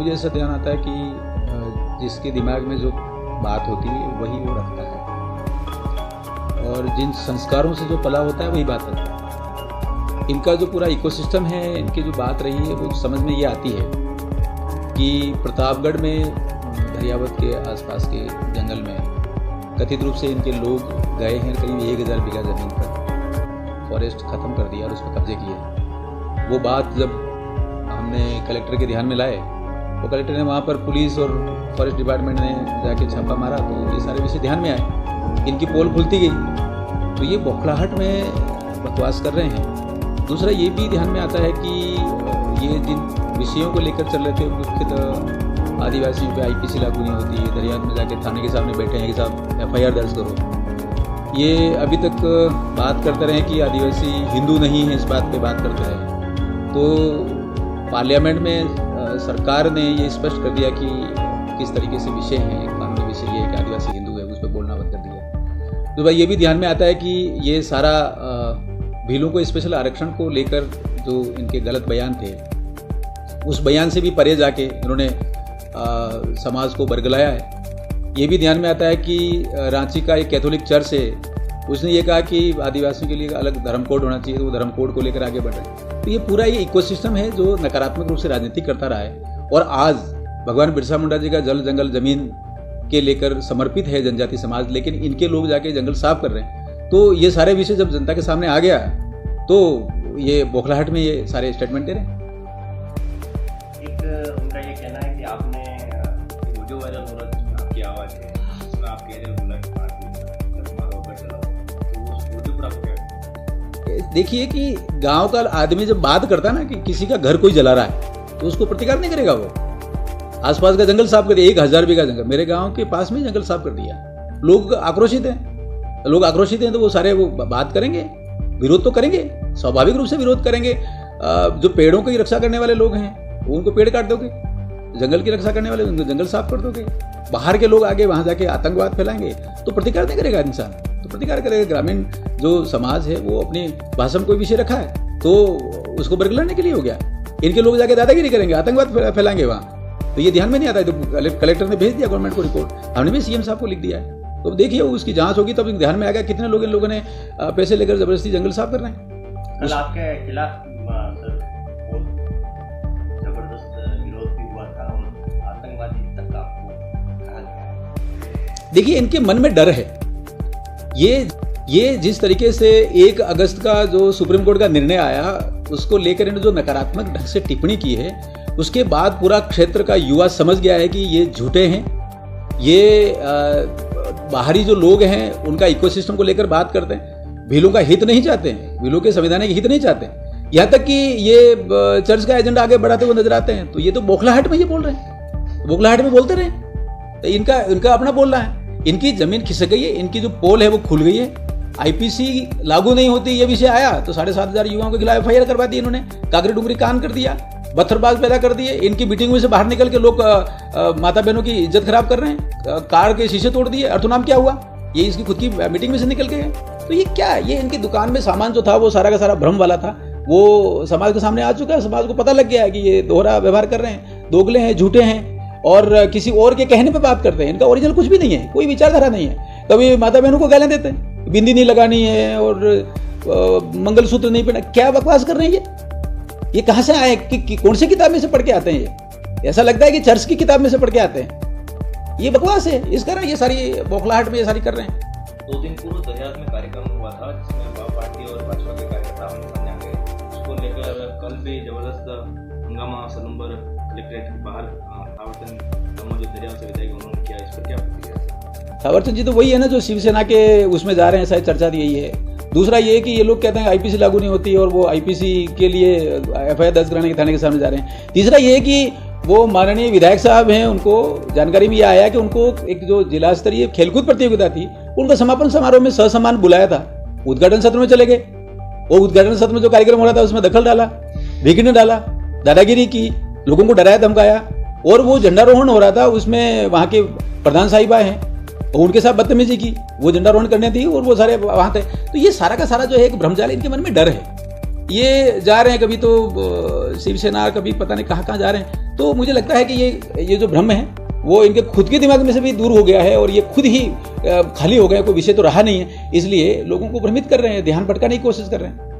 मुझे ऐसा ध्यान आता है कि जिसके दिमाग में जो बात होती है वही वो रखता है, और जिन संस्कारों से जो पला होता है वही बात रखता है। इनका जो पूरा इकोसिस्टम है, इनकी जो बात रही है वो समझ में ये आती है कि प्रतापगढ़ में दरियावत के आसपास के जंगल में कथित रूप से इनके लोग गए हैं, करीब 1000 बीघा ज़मीन पर फॉरेस्ट ख़त्म कर दिया और उस पर कब्जे किए। वो बात जब हमने कलेक्टर के ध्यान में लाए तो कलेक्टर ने वहाँ पर पुलिस और फॉरेस्ट डिपार्टमेंट ने जाके छापा मारा, तो ये सारे विषय ध्यान में आए, इनकी पोल खुलती गई। तो ये बौखलाहट में बकवास कर रहे हैं। दूसरा ये भी ध्यान में आता है कि ये जिन विषयों को लेकर चल रहे थे, मुख्यतः आदिवासियों पे आईपीसी लागू नहीं होती है, दरियावत में जाके थाने के सामने बैठे हैं कि साहब FIR दर्ज करो। ये अभी तक बात करते रहे कि आदिवासी हिंदू नहीं है, इस बात पे बात करते रहे। तो पार्लियामेंट में सरकार ने ये स्पष्ट कर दिया कि किस तरीके से विषय है, कानूनी विषय ये है कि आदिवासी हिंदू है, उस पर बोलना बंद कर दिया। तो भाई ये भी ध्यान में आता है कि ये सारा भीलों को स्पेशल आरक्षण को लेकर जो इनके गलत बयान थे, उस बयान से भी परे जाके इन्होंने समाज को बरगलाया है। ये भी ध्यान में आता है कि रांची का एक कैथोलिक चर्च है, उसने ये कहा कि आदिवासियों के लिए अलग धर्म कोड होना चाहिए, तो वो धर्म कोड को लेकर आगे बढ़ रहे हैं। तो ये पूरा ये इकोसिस्टम है जो नकारात्मक रूप से राजनीति करता रहा है, और आज भगवान बिरसा मुंडा जी का जल जंगल जमीन के लेकर समर्पित है जनजाति समाज, लेकिन इनके लोग जाके जंगल साफ कर रहे हैं। तो ये सारे विषय जब जनता के सामने आ गया तो ये बौखलाहट में ये सारे स्टेटमेंट दे रहे हैं। एक उनका ये कहना है कि आपने वीडियो वायरल हो रहा है, आपकी आवाज़ है, उसमें आप कह रहे हो बोला देखिए कि गांव का आदमी जब बात करता है ना कि किसी का घर कोई जला रहा है तो उसको प्रतिकार नहीं करेगा। वो आसपास का जंगल साफ कर दिया, 1000 बीघा जंगल मेरे गांव के पास में जंगल साफ कर दिया। लोग आक्रोशित हैं, तो वो सारे वो बात करेंगे, विरोध तो करेंगे, स्वाभाविक रूप से विरोध करेंगे। जो पेड़ों की रक्षा करने वाले लोग हैं वो उनको पेड़ काट दोगे, जंगल की रक्षा करने वाले उनको जंगल साफ कर दोगे, बाहर के लोग आगे वहां जाके आतंकवाद फैलाएंगे तो प्रतिकार नहीं करेगा इंसान, तो प्रतिकार करेगा। ग्रामीण जो समाज है वो अपनी भाषा में कोई विषय रखा है तो उसको बरगलाने के लिए हो गया। इनके लोग जाके दादागिरी करेंगे, आतंकवाद फैलाएंगे वहाँ, तो ये ध्यान में नहीं आता है। तो कलेक्टर ने भेज दिया गवर्नमेंट को रिपोर्ट, हमने भी सीएम साहब को लिख दिया है। तो देखिए उसकी जांच होगी तब ध्यान में आएगा कितने लोग इन लोगों ने पैसे लेकर जबरदस्ती जंगल साफ कर रहे हैं। कल आपके खिलाफ जबरदस्त विरोध भी हुआ था और आतंकवादी तक आपको कहा गया। देखिए इनके मन में डर है। ये जिस तरीके से 1 अगस्त का जो सुप्रीम कोर्ट का निर्णय आया उसको लेकर इन्होंने जो नकारात्मक ढंग से टिप्पणी की है, उसके बाद पूरा क्षेत्र का युवा समझ गया है कि ये झूठे हैं, ये बाहरी जो लोग हैं उनका इकोसिस्टम को लेकर बात करते हैं, भीलों का हित नहीं चाहते हैं, भीलों के संवैधानिक हित नहीं चाहते हैं, यहाँ तक कि ये चर्च का एजेंडा आगे बढ़ाते हुए नजर आते हैं। तो ये तो बौखलाहट में ये बोल रहे हैं, बौखलाहट में बोलते रहे, तो इनका अपना बोलना है। इनकी जमीन खिसक गई है, इनकी जो पोल है वो खुल गई है, आईपीसी लागू नहीं होती ये विषय आया तो 7,500 युवाओं के खिलाफ FIR करवा दी इन्होंने, कागरी डुंगरी कान कर दिया, पत्थरबाज पैदा कर दिए। इनकी मीटिंग में से बाहर निकल के लोग माता बहनों की इज्जत खराब कर रहे हैं, कार के शीशे तोड़ दिए। अर्थनाम क्या हुआ, ये इसकी खुद की मीटिंग में से निकल के गए। तो ये क्या, ये इनकी दुकान में सामान जो था वो सारा का सारा भ्रम वाला था, वो समाज के सामने आ चुका है। समाज को पता लग गया है कि ये दोहरा व्यवहार कर रहे हैं, दोगले हैं, झूठे हैं और किसी और के कहने पे बात करते हैं। इनका ओरिजिनल कुछ भी नहीं है, कोई विचारधारा नहीं है। कभी माता बहनों को गालियां देते हैं, बिंदी नहीं लगानी है और मंगलसूत्र नहीं पहना, क्या बकवास कर रहे हैं ये कहाँ से आए कि कौन सी किताब में से पढ़ के आते हैं? ये ऐसा लगता है कि चर्च की किताब में से पढ़ के आते हैं। ये बकवास है, इस कारण ये सारी बौखलाहट में ये सारी कर रहे हैं। 2 दिन पूर्व दरियावत में कार्यक्रम हुआ था जिसमें पार्टी और भाजपा के कार्यकर्ता सामने आ गए, उसको लेकर कल भी जबरदस्त हंगामा सलूम्बर कलेक्ट्रेट के बाहर थावरचंद जो दरियावत से विधायक उन्होंने किया, इस पर क्या प्रतिक्रिया? थावरचंद जी तो वही है ना जो शिवसेना के उसमें जा रहे हैं, शायद चर्चा यही है। दूसरा ये कि ये लोग कहते हैं आईपीसी लागू नहीं होती और वो आईपीसी के लिए FIR दर्ज कराने के थाने के सामने जा रहे हैं। तीसरा ये कि वो माननीय विधायक साहब हैं, उनको जानकारी में ये आया कि उनको एक जो जिला स्तरीय खेलकूद प्रतियोगिता थी उनका समापन समारोह में ससम्मान बुलाया था, उद्घाटन सत्र में चले गए। वो उद्घाटन सत्र में जो कार्यक्रम हो रहा था उसमें दखल डाला, विघ्न डाला, दादागिरी की, लोगों को डराया धमकाया। और वो झंडारोहण हो रहा था, उसमें वहाँ के प्रधान साहिबा हैं और उनके साथ बदतमीजी की, वो झंडारोहण करने थी और वो सारे वहाँ थे। तो ये सारा का सारा जो है एक भ्रमजाल, इनके मन में डर है। ये जा रहे हैं कभी तो शिवसेना, कभी पता नहीं कहाँ जा रहे हैं। तो मुझे लगता है कि ये जो भ्रम है वो इनके खुद के दिमाग में से भी दूर हो गया है और ये खुद ही खाली हो गया, कोई विषय तो रहा नहीं है, इसलिए लोगों को भ्रमित कर रहे हैं, ध्यान भटकाने की कोशिश कर रहे हैं।